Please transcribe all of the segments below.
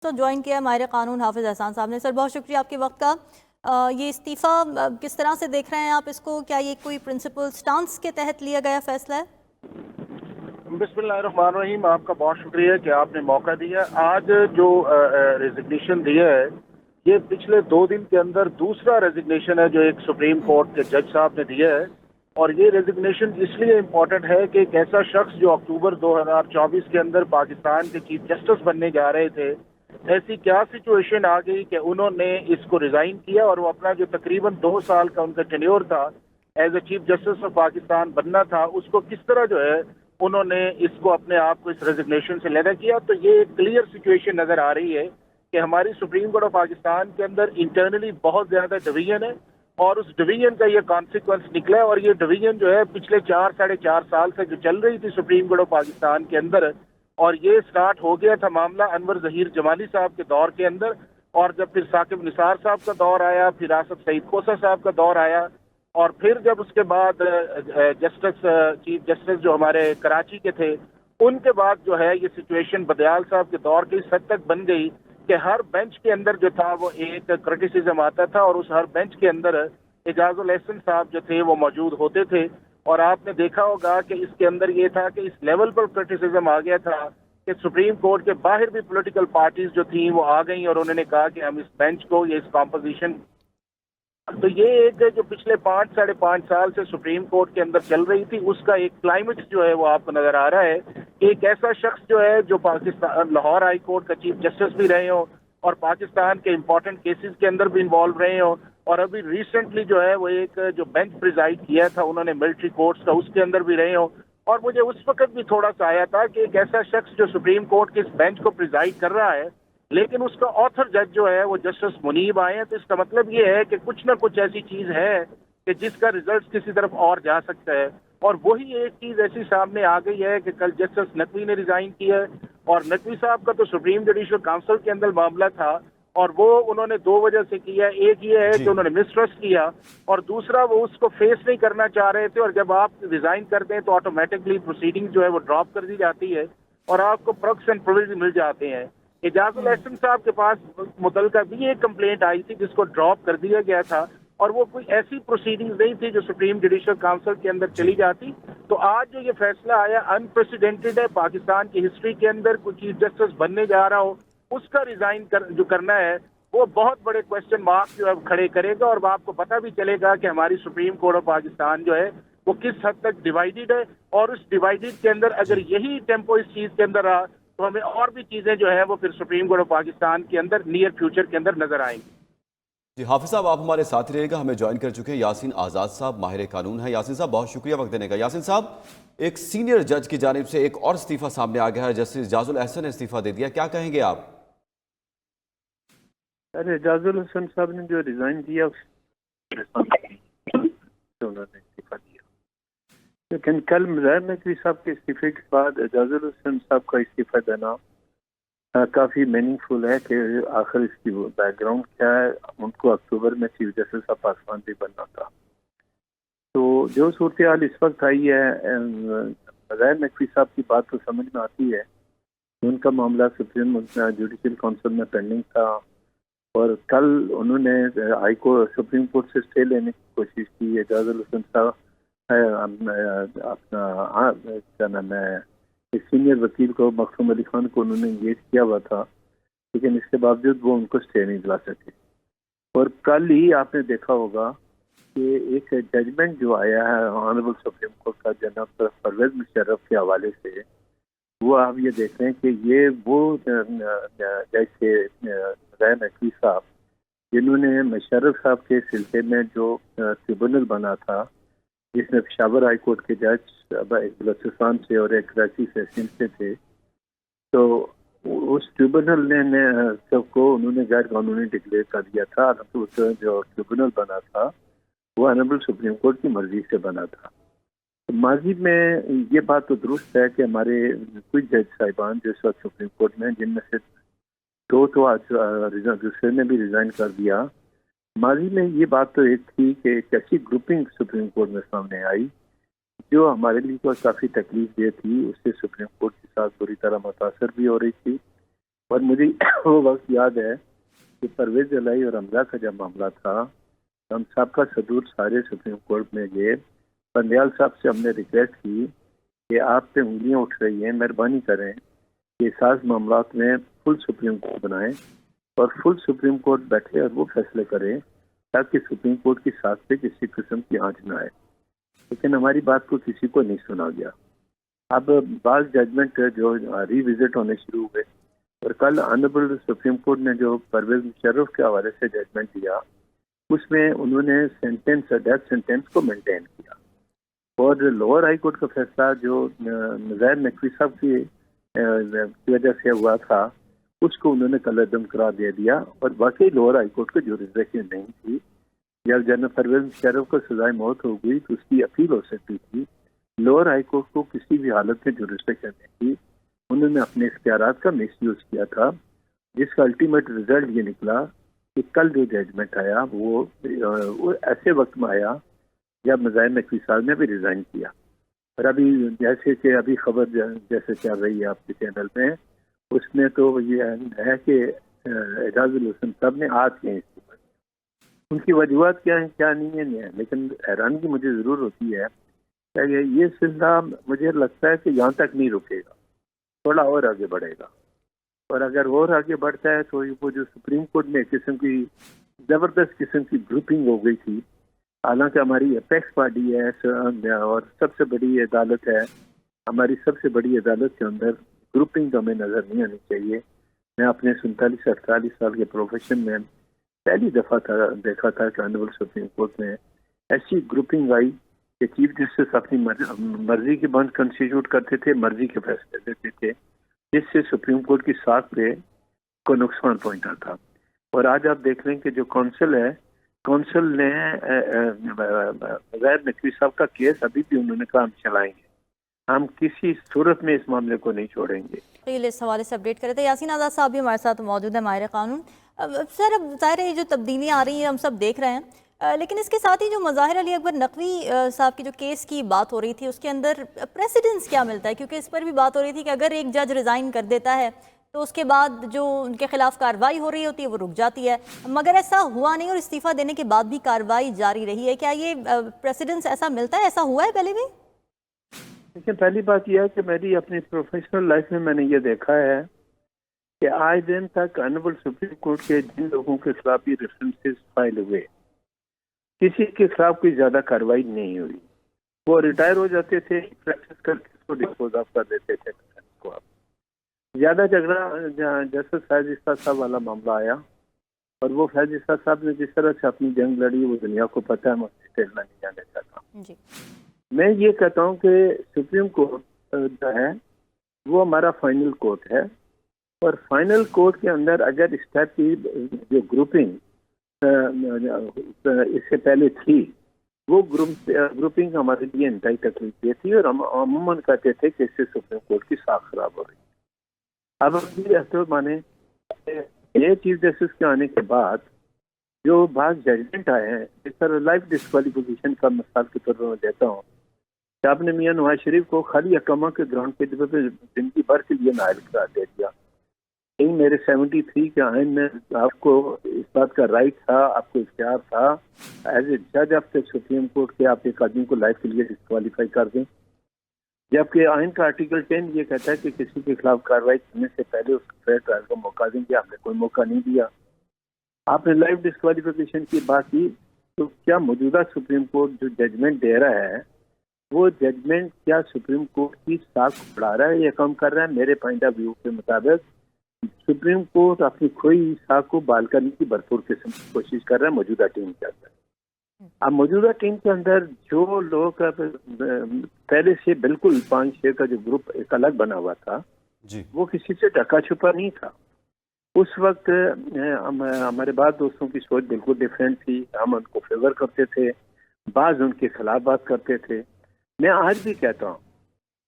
तो ज्वाइन किया है माहिर कानून हाफिज एहसान साहब ने। सर बहुत शुक्रिया आपके वक्त का। ये इस्तीफ़ा किस तरह से देख रहे हैं आप इसको? क्या ये कोई प्रिंसिपल स्टांस के तहत लिया गया फैसला है? बिस्मिल्लाहिर्रहमानिर्रहीम, आपका बहुत शुक्रिया कि आपने मौका दिया। आज जो रेजिग्नेशन दिया है, ये पिछले 2 दिन के अंदर दूसरा रेजिग्नेशन है जो एक सुप्रीम कोर्ट के जज साहब ने दिया है। और ये रेजिग्नेशन इसलिए इम्पोर्टेंट है कि एक ऐसा शख्स जो अक्टूबर 2024 के अंदर पाकिस्तान के चीफ जस्टिस बनने जा रहे थे, ऐसी क्या सिचुएशन आ गई कि उन्होंने इसको रिजाइन किया और वो अपना जो तकरीबन 2 साल का उनका टेन्योर था as a chief justice of Pakistan बनना था, उसको किस तरह जो है उन्होंने इसको अपने आप को इस रेजिग्नेशन से लेना किया। तो ये एक क्लियर सिचुएशन नजर आ रही है कि हमारी सुप्रीम कोर्ट ऑफ पाकिस्तान के अंदर इंटरनली बहुत ज्यादा डिवीजन है और उस डिवीजन का ये कॉन्सिक्वेंस निकला है। और ये डिवीजन जो है पिछले 4-4.5 साल से जो चल रही थी सुप्रीम कोर्ट ऑफ पाकिस्तान के अंदर, और ये स्टार्ट हो गया था मामला अनवर जहीर जमाली साहब के दौर के अंदर, और जब फिर साकिब निसार साहब का दौर आया, फिर आसफ सईद खोसा साहब का दौर आया, और फिर जब उसके बाद चीफ जस्टिस जो हमारे कराची के थे, उनके बाद जो है ये सिचुएशन बदयाल साहब के दौर की इस हद तक बन गई कि हर बेंच के अंदर जो था वो एक क्रिटिसिज्म आता था और उस हर बेंच के अंदर एजाजुल एहसन साहब जो थे वो मौजूद होते थे। और आपने देखा होगा कि इसके अंदर ये था कि इस लेवल पर क्रिटिसिज्म आ गया था कि सुप्रीम कोर्ट के बाहर भी पॉलिटिकल पार्टीज जो थी वो आ गई और उन्होंने कहा कि हम इस बेंच को, ये इस कॉम्पोजिशन। तो ये एक जो पिछले 5-5.5 साल से सुप्रीम कोर्ट के अंदर चल रही थी, उसका एक क्लाइमेक्स जो है वो आपको नजर आ रहा है कि एक ऐसा शख्स जो है जो पाकिस्तान लाहौर हाई कोर्ट का चीफ जस्टिस भी रहे हो और पाकिस्तान के इंपॉर्टेंट केसेस के अंदर भी इन्वॉल्व रहे हो, और अभी रिसेंटली जो है वो एक जो बेंच प्रिजाइड किया था उन्होंने मिलिट्री कोर्ट्स का, उसके अंदर भी रहे हो। और मुझे उस वक्त भी थोड़ा सा आया था कि एक ऐसा शख्स जो सुप्रीम कोर्ट के इस बेंच को प्रिजाइड कर रहा है, लेकिन उसका ऑथर जज जो है वो जस्टिस मुनीब आए हैं। तो इसका मतलब ये है कि कुछ ना कुछ ऐसी चीज है कि जिसका रिजल्ट किसी तरफ और जा सकता है। और वही एक चीज ऐसी सामने आ गई है कि कल जस्टिस नकवी ने रिजाइन किया है, और नकवी साहब का तो सुप्रीम जुडिशल काउंसिल के अंदर मामला था और वो उन्होंने 2 वजह से किया। एक ये है कि उन्होंने मिसट्रस्ट किया, और दूसरा वो उसको फेस नहीं करना चाह रहे थे। और जब आप रिजाइन करते हैं तो ऑटोमेटिकली प्रोसीडिंग जो है वो ड्रॉप कर दी जाती है और आपको प्रोक्स एंड प्रिविलेज मिल जाते हैं। एजाजुल एहसन साहब के पास मुतलका भी एक कंप्लेंट आई थी जिसको ड्रॉप कर दिया गया था, और वो कोई ऐसी प्रोसीडिंग नहीं थी जो सुप्रीम जुडिशल काउंसिल के अंदर चली जाती। तो आज जो ये फैसला आया अनप्रेसिडेंटेड है। पाकिस्तान की हिस्ट्री के अंदर कोई चीफ जस्टिस बनने जा रहा हो, उसका रिजाइन जो करना है वो बहुत बड़े क्वेश्चन मार्क जो है खड़े करेगा। और आपको पता भी चलेगा कि हमारी सुप्रीम कोर्ट ऑफ पाकिस्तान जो है वो किस हद तक डिवाइडेड है, और उस डिवाइडेड के अंदर अगर यही टेम्पो इस चीज के अंदर रहा तो हमें और भी चीजें जो है वो फिर सुप्रीम कोर्ट ऑफ पाकिस्तान के अंदर नियर फ्यूचर के अंदर नजर आएंगी। जी हाफिज साहब, आप हमारे साथ रहिएगा। हमें ज्वाइन कर चुके हैं यासीन आज़ाद साहब, माहिर कानून है। यासीन साहब बहुत शुक्रिया वक्त देने का। यासीन साहब, एक सीनियर जज की जानिब से एक और इस्तीफा सामने आ गया है, जस्टिस एजाजुल एहसन ने इस्तीफा दे दिया, क्या कहेंगे आप? अरे एजाजुल एहसन साहब ने जो रिजाइन दिया उन्होंने इस्तीफा दिया, लेकिन कल मुज़ाहिर नकवी साहब के इस्तीफे के बाद एजाजुल एहसन साहब का इस्तीफा देना काफ़ी मीनिंगफुल है कि आखिर इसकी बैकग्राउंड क्या है। उनको अक्टूबर में चीफ जस्टिस ऑफ पाकिस्तान भी बनना था। तो जो सूरत हाल इस वक्त आई है, मुज़ाहिर नकवी साहब की बात तो समझ में आती है। उनका मामला सुप्रीम जुडिशल काउंसिल में पेंडिंग था और कल उन्होंने हाई कोर्ट सुप्रीम कोर्ट से स्टे लेने की कोशिश की। एजाजुल एहसन साहब अपना क्या नाम है एक सीनियर वकील को, मखसूम अली खान को उन्होंने इंगेज किया हुआ था, लेकिन इसके बावजूद वो उनको स्टे नहीं दिला सके। और कल ही आपने देखा होगा कि एक जजमेंट जो आया है ऑनरेबल सुप्रीम कोर्ट का जनाब परवेज मुशर्रफ के हवाले से, वो आप ये देख रहे हैं कि ये वो जज थे मुज़ाहिर नकवी साहब जिन्होंने मुशर्रफ साहब के सिलसिले में जो ट्रिब्यूनल बना था, जिसमें पेशावर हाई कोर्ट के जज बलूचिस्तान से और एक कराची से सिंध से थे। तो उस ट्रिब्यूनल ने सबको उन्होंने गैर कानूनी डिक्लेयर कर दिया था। तो उस जो ट्रिब्यूनल बना था वो ऑनरेबल सुप्रीम कोर्ट की मर्जी से बना था। तो माजी में ये बात तो दुरुस्त है कि हमारे कुछ जज साहिबान जो इस वक्त सुप्रीम कोर्ट में, जिनमें से 2 तो आज दूसरे ने भी रिजाइन कर दिया। माजी में ये बात तो एक थी कि एक ऐसी ग्रुपिंग सुप्रीम कोर्ट में सामने आई जो हमारे लिए को काफ़ी तकलीफ दे थी। उससे सुप्रीम कोर्ट के साथ बुरी तरह मुतासर भी हो रही थी। اور مجھے وہ وقت یاد ہے کہ پرویز الہی اور حمزہ کا جب معاملہ تھا، ہم سابقہ صدور سارے سپریم کورٹ میں گئے. بندیال صاحب سے ہم نے ریکویسٹ کی کہ آپ پہ انگلیاں اٹھ رہی ہیں، مہربانی کریں کہ ساز معاملات میں فل سپریم کورٹ بنائیں اور فل سپریم کورٹ بیٹھے اور وہ فیصلے کریں تاکہ سپریم کورٹ کی ساز پہ کسی قسم کی آنچ نہ آئے. لیکن ہماری بات کو کسی کو نہیں سنا گیا. اب بعض ججمنٹ جو ری وزٹ ہونے شروع ہوئے، اور کل آنریبل سپریم کورٹ نے جو پرویز مشرف کے حوالے سے ججمنٹ دیا، اس میں انہوں نے سینٹینس ڈیتھ سینٹینس کو مینٹین کیا. اور لوور ہائی کورٹ کا فیصلہ جو نظیر نقوی صاحب کی وجہ سے ہوا تھا، اس کو انہوں نے کل عدم قرار دے دیا. اور واقعی لوور ہائی کورٹ کو جورسڈکشن نہیں تھی. جب جنرل پرویز مشرف کو سزائے موت ہو گئی تو اس کی اپیل ہو سکتی تھی. لوور ہائی کورٹ کو کسی بھی حالت میں جورسڈکشن نہیں تھی. انہوں نے اپنے اختیارات کا مس یوز کیا تھا، جس کا الٹیمیٹ رزلٹ یہ نکلا کہ کل جو ججمنٹ آیا وہ ایسے وقت میں آیا جب نظیر نقوی صاحب نے بھی ریزائن کیا. اور ابھی جیسے کہ ابھی خبر جیسے چل رہی ہے آپ کے چینل میں، اس میں تو یہ ہے کہ اعجاز الحسن صاحب نے آج کے استعفا دیا. ان کی وجوہات کیا ہیں کیا نہیں ہے، لیکن حیرانگی مجھے ضرور ہوتی ہے کہ یہ سلسلہ مجھے لگتا ہے کہ یہاں تک نہیں رکے گا، تھوڑا اور آگے بڑھے گا. اور اگر اور آگے بڑھتا ہے تو وہ جو سپریم کورٹ میں ایک قسم کی زبردست قسم کی گروپنگ ہو گئی تھی. حالانکہ ہماری اپیکس باڈی ہے اور سب سے بڑی عدالت ہے، ہماری سب سے بڑی عدالت کے اندر گروپنگ تو ہمیں نظر نہیں آنی چاہیے. میں اپنے 47-48 سال کے پروفیشن میں پہلی دفعہ دیکھا تھا کہ آنریبل سپریم کورٹ میں ایسی گروپنگ آئی کہ چیف جسٹس اپنی مرضی کے بند کنسٹیٹیوٹ کرتے تھے، مرضی کے فیصلے دیتے تھے، جس سے سپریم کورٹ کی ساکھ پہ کو نقصان پہنچا تھا. اور آج آپ دیکھ لیں کہ جو کونسل ہے، کونسل نے غیر نقوی صاحب کا کیس ابھی بھی انہوں نے کہا ہم چلائیں گے، ہم کسی صورت میں اس معاملے کو نہیں چھوڑیں گے. اس حوالے سے اپڈیٹ کرے تھے. یاسین آزاد صاحب بھی ہمارے ساتھ موجود ہیں، ماہر قانون. سر اب ظاہر ہے یہ جو تبدیلیاں آ رہی ہیں ہم سب دیکھ رہے ہیں، لیکن اس کے ساتھ ہی جو مظاہر علی اکبر نقوی صاحب کی جو کیس کی بات ہو رہی تھی، اس کے اندر پریسیڈنس کیا ملتا ہے؟ کیونکہ اس پر بھی بات ہو رہی تھی کہ اگر ایک جج ریزائن کر دیتا ہے تو اس کے بعد جو ان کے خلاف کارروائی ہو رہی ہوتی ہے وہ رک جاتی ہے، مگر ایسا ہوا نہیں اور استعفیٰ دینے کے بعد بھی کارروائی جاری رہی ہے. کیا یہ پریسیڈنس ایسا ملتا ہے؟ ایسا ہوا ہے پہلے بھی؟ لیکن پہلی بات یہ ہے کہ میری اپنی پروفیشنل لائف میں نے یہ دیکھا ہے کہ آج دن تک آنریبل سپریم کورٹ کے جن لوگوں کے خلاف بھی ریفرنسز فائل ہوئے، کسی کے خلاف کوئی زیادہ کارروائی نہیں ہوئی. وہ ریٹائر ہو جاتے تھے، پریکٹس کر کے اس کو ڈسپوز آف کر دیتے تھے. زیادہ جھگڑا جسٹس فیض عیسیٰ صاحب والا معاملہ آیا، اور وہ فیض عیسیٰ صاحب نے جس طرح سے اپنی جنگ لڑی وہ دنیا کو پتہ ہے، میں ڈیٹیل میں نہیں جانا چاہتا. جی میں یہ کہتا ہوں کہ سپریم کورٹ جو ہے وہ ہمارا فائنل کورٹ ہے، اور فائنل کورٹ کے اندر اگر اس ٹائپ کی جو گروپنگ اس سے پہلے تھی، وہ گروپنگ ہمارے لیے انتہائی تکلیف دہ تھی، اور ہم عموماً کہتے تھے کہ اس سے سپریم کورٹ کی ساکھ خراب ہو رہی ہے. اب ہم یہ ایسے مانے یہ چیف جسٹس کے آنے کے بعد جو بعض ججمنٹ آئے ہیں، اس طرح لائف ڈسکوالیفیکیشن کا مثال کے طور پر میں دیتا ہوں کہ آپ نے میاں نواز شریف کو خالی اقامہ کے گراؤنڈ پہ زندگی بھر کے لیے نائل قرار دے دیا. نہیں، میرے 73 کے آئین میں آپ کو اس بات کا رائٹ تھا، آپ کو اختیار تھا ایز اے جج آف دا سپریم کورٹ کے آپ ایک آدمی کو لائف کے لیے ڈسکوالیفائی کر دیں، جبکہ آئین کا آرٹیکل 10 یہ کہتا ہے کہ کسی کے خلاف کارروائی کرنے سے پہلے اس کو فیئر ٹرائل کا موقع دیں گے. آپ نے کوئی موقع نہیں دیا، آپ نے لائف ڈسکوالیفیکیشن کی بات کی. تو کیا موجودہ سپریم کورٹ جو ججمنٹ دے رہا ہے وہ ججمنٹ کیا سپریم کورٹ کی ساکھ بڑھا رہا ہے یا کم کر رہا ہے؟ میرے پوائنٹ آف ویو کے مطابق سپریم کورٹ اپنی کھوئی ساکھ کو بحال کرنے کی بھرپور قسم کی کوشش کر رہا ہے موجودہ ٹیم کے اندر. اب موجودہ ٹیم کے اندر جو لوگ پہلے سے بالکل 5-6 کا جو گروپ ایک الگ بنا ہوا تھا جی، وہ کسی سے ڈھکا چھپا نہیں تھا. اس وقت ہمارے بعض دوستوں کی سوچ بالکل ڈیفرنٹ تھی، ہم ان کو فیور کرتے تھے، بعض ان کے خلاف بات کرتے تھے. میں آج بھی کہتا ہوں،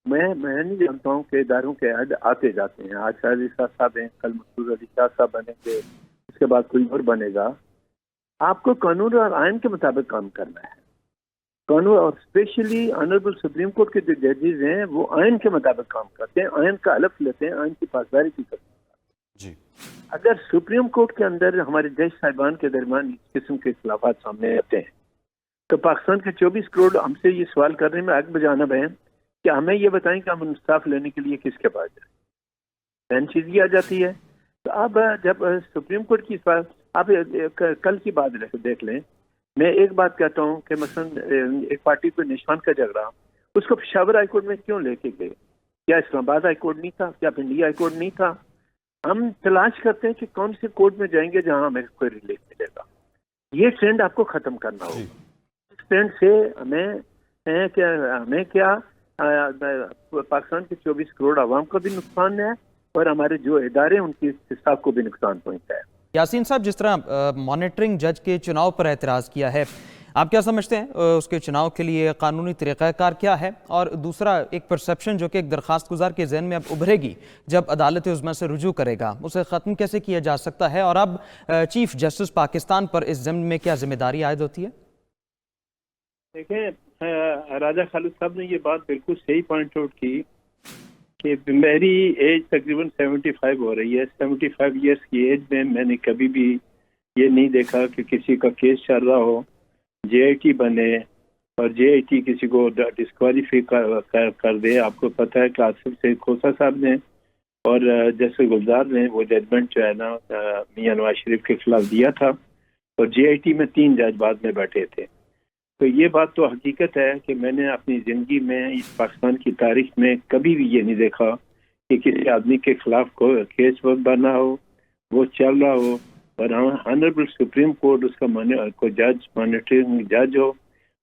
میں نہیں جانتا ہوں کہ اداروں کے عہد آتے جاتے ہیں. آج فیض عیسیٰ صاحب ہیں، کل مسعود علی شاہ صاحب بنیں گے، اس کے بعد کوئی اور بنے گا. آپ کو قانون اور آئین کے مطابق کام کرنا ہے. قانون اور اسپیشلی آنریبل سپریم کورٹ کے جو ججز ہیں وہ آئین کے مطابق کام کرتے ہیں، آئین کا حلف لیتے ہیں، آئین کی پاسداری کی کرتے ہیں. जी अगर सुप्रीम कोर्ट के अंदर हमारे जज साहिबान के दरमियान इस किस्म के खिलाफात सामने आते हैं तो पाकिस्तान के 24 करोड़ हमसे ये सवाल करने में आग बजानब है कि हमें ये बताएं कि हम इंसाफ लेने के लिए किसके पास जाए। पहली चीज ये आ जाती है। तो अब जब सुप्रीम कोर्ट की आप कल की बात देख लें, मैं एक बात कहता हूँ कि मसलन एक पार्टी को निशान का झगड़ा उसको पेशावर हाई कोर्ट में क्यों लेके गए? क्या इस्लामाबाद हाई कोर्ट नहीं था? क्या पिंडी हाई कोर्ट नहीं था? हम तलाश करते हैं कि कौन से कोर्ट में जाएंगे जहां हमें कोई रिलीफ मिलेगा। ये ट्रेंड आपको खत्म करना होगा। इस ट्रेंड से हमें क्या पाकिस्तान के 24 करोड़ आवाम को भी नुकसान है और हमारे जो इदारे उनकी स्टाफ को भी नुकसान पहुंचता है। यासीन साहब, जिस तरह मॉनिटरिंग जज के चुनाव पर एतराज़ किया है, आप क्या समझते हैं उसके चुनाव के लिए कानूनी तरीक़ाकार क्या है? और दूसरा एक परसेप्शन जो कि एक दरख्वास्त गुजार के जहन में अब उभरेगी जब अदालत उज़्मा से रुजू करेगा, उसे ख़त्म कैसे किया जा सकता है? और अब चीफ जस्टिस पाकिस्तान पर इस ज़िम्न में क्या जिम्मेदारी आयद होती है? देखें, राजा खालिद साहब ने ये बात बिल्कुल सही पॉइंट आउट की कि मेरी एज तकरीबन 75 हो रही है। 75 ईयर्स की एज में मैंने कभी भी ये नहीं देखा कि किसी का केस चल रहा हो, जेआईटी बने और जेआईटी किसी को डिस्क्वालीफाई कर दे। आपको पता है कि आसिफ सईद खोसा साहब ने और जैसे गुलजार ने वो जजमेंट जो है ना मियां नवाज शरीफ के खिलाफ दिया था और जेआईटी में 3 जज बाद में बैठे थे। तो ये बात तो हकीकत है कि मैंने अपनी ज़िंदगी में इस पाकिस्तान की तारीख में कभी भी ये नहीं देखा कि किसी आदमी के खिलाफ कोई केस बना हो, वो चल रहा हो और ऑनरेबल सुप्रीम कोर्ट उसका कोई जज मॉनिटरिंग जज हो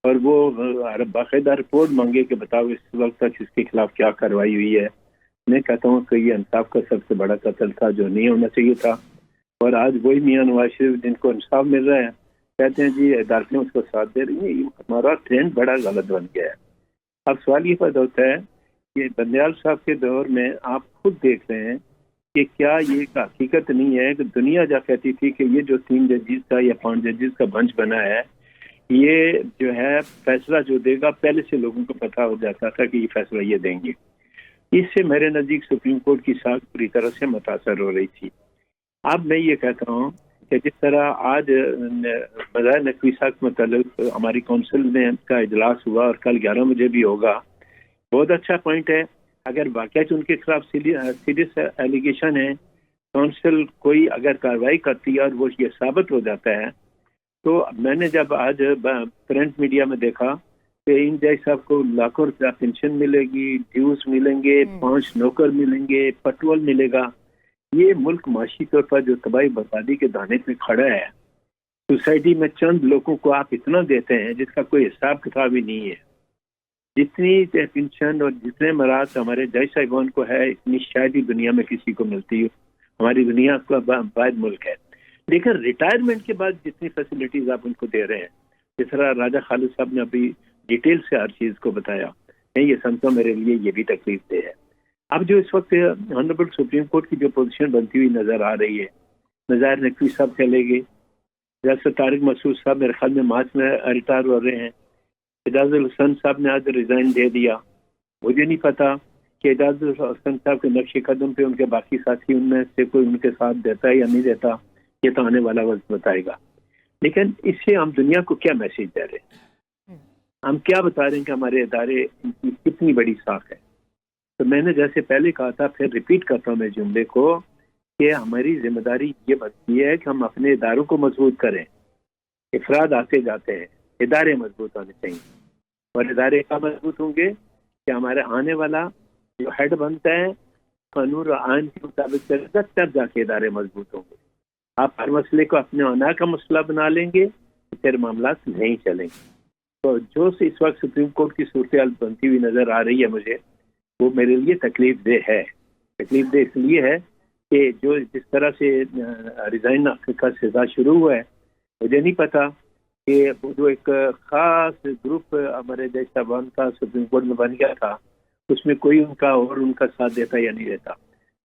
और वो बाकायदा रिपोर्ट मांगे कि बताओ इस वक्त तक इसके खिलाफ क्या कार्रवाई हुई है। मैं कहता हूँ कि ये इंसाफ का सबसे बड़ा कत्ल था जो नहीं होना चाहिए था। और आज वही मियां नवाज शरीफ जिनको इंसाफ मिल रहा है कहते हैं जी अदालतें उसको साथ दे रही हैं। हमारा ट्रेंड बड़ा गलत बन गया है। अब सवाल ये पैदा होता है कि बंदयाल साहब के दौर में आप खुद देख रहे हैं कि क्या ये हकीकत नहीं है कि दुनिया जा कहती थी कि ये जो 3 जजेस का या 5 जजेस का बेंच बना है, ये जो है फैसला जो देगा पहले से लोगों को पता हो जाता था कि ये फैसला ये देंगे। इससे मेरे नज़दीक सुप्रीम कोर्ट की साख पूरी तरह से मुतासर हो रही थी। अब मैं ये कहता हूँ कि जिस तरह आज मज़ाहिर नकवी साख के मतलब हमारी काउंसिल में का इजलास हुआ और कल 11 बजे भी होगा, बहुत अच्छा पॉइंट है। अगर वाकई उनके खिलाफ सीरियस एलिगेशन है, काउंसिल कोई अगर कार्रवाई करती है और वो ये साबित हो जाता है, तो मैंने जब आज प्रिंट मीडिया में देखा कि इन जज साहब को लाखों रुपया पेंशन मिलेगी, ड्यूज मिलेंगे, 5 नौकर मिलेंगे, पेट्रोल मिलेगा। ये मुल्क माशी तौर पर जो तबाही बर्बादी के दाने पे खड़ा है, सोसाइटी में चंद लोगों को आप इतना देते हैं जिसका कोई हिसाब किताब ही नहीं है। जितनी पेंशन और जितने मराद हमारे जज साहिबान को है, इतनी शायद ही दुनिया में किसी को मिलती हो। हमारी दुनिया का बाद मुल्क है। लेकिन रिटायरमेंट के बाद जितनी फैसिलिटीज आप उनको दे रहे हैं, जिस तरह राजा खालिद साहब ने अभी डिटेल से हर चीज को बताया, मैं ये समझता मेरे लिए ये भी तकलीफ दे है। अब जो इस वक्त ऑनरेबल सुप्रीम कोर्ट की जो पोजीशन बनती हुई नजर आ रही है, मज़ाहिर नकवी साहब चले गए, जैसे तारिक मसूद साहब मेरे ख्याल में मार्च में रिटायर हो रहे हैं, एजाजुल हसन साहब ने आज रिजाइन दे दिया। मुझे नहीं पता कि एजाजुल हसन साहब के नक्शे कदम पे उनके बाकी साथी उनमें से कोई उनके साथ देता है या नहीं देता, ये तो आने वाला वक्त बताएगा। लेकिन इससे हम दुनिया को क्या मैसेज दे रहे हैं? हम क्या बता रहे हैं कि हमारे इदारे की कितनी बड़ी साख है? तो मैंने जैसे पहले कहा था, फिर रिपीट करता हूँ मैं जुमले को, कि हमारी जिम्मेदारी ये बनती है कि हम अपने इदारों को मजबूत करें। अफराद आते जाते हैं, इदारे मजबूत होने चाहिए। और इदारे का मजबूत होंगे कि हमारे आने वाला जो हेड बनता है कानून और आइन के मुताबिक चलेगा, तब जाके इदारे मजबूत होंगे। आप हर मसले को अपने अना का मसला बना लेंगे तो फिर मामला नहीं चलेंगे। तो जो इस वक्त सुप्रीम कोर्ट की सूरत हाल बनती हुई नजर आ रही है मुझे, वो मेरे लिए तकलीफ दे है। तकलीफ दे इसलिए है कि जो जिस तरह से रिजाइन का सिलसिला शुरू हुआ है, मुझे नहीं पता कि जो एक खास ग्रुप हमारे जज साहबान का सुप्रीम कोर्ट में बन गया था, उसमें कोई उनका साथ देता या नहीं देता।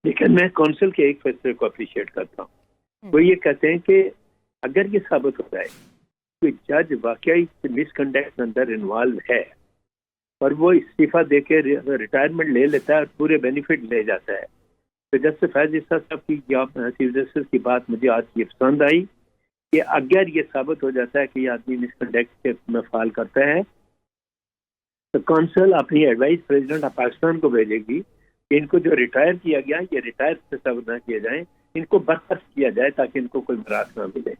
लेकिन मैं काउंसिल के एक फैसले को अप्रिशिएट करता हूँ। वो ये कहते हैं कि अगर ये साबित हो जाए कि जज वाकई मिसकंडक्ट के अंदर इन्वॉल्व है और वो इस्तीफा दे के रिटायरमेंट ले लेता है और पूरे बेनिफिट ले जाता है, تو جسٹس فیض عیسیٰ صاحب کی چیف جسٹس کی بات مجھے آج یہ پسند آئی کہ اگر یہ ثابت ہو جاتا ہے کہ یہ آدمی مسکنڈکٹ میں فعال کرتا ہے تو کونسل اپنی ایڈوائس پریزیڈنٹ آف پاکستان کو بھیجے گی کہ ان کو جو ریٹائر کیا گیا یہ ریٹائر سے ثابت نہ کیے جائیں، ان کو برطرف کیا جائے تاکہ ان کو کوئی براعت نہ ملے۔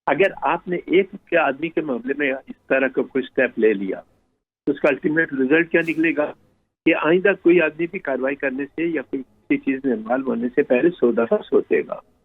اگر آپ نے ایک کے آدمی کے معاملے میں اس طرح کا کوئی سٹیپ لے لیا تو اس کا الٹیمیٹ رزلٹ کیا نکلے گا کہ آئندہ کوئی آدمی بھی کارروائی کرنے سے یا کوئی کسی چیز میں انوالو ہونے سے پہلے 100 دفعہ سوچے گا۔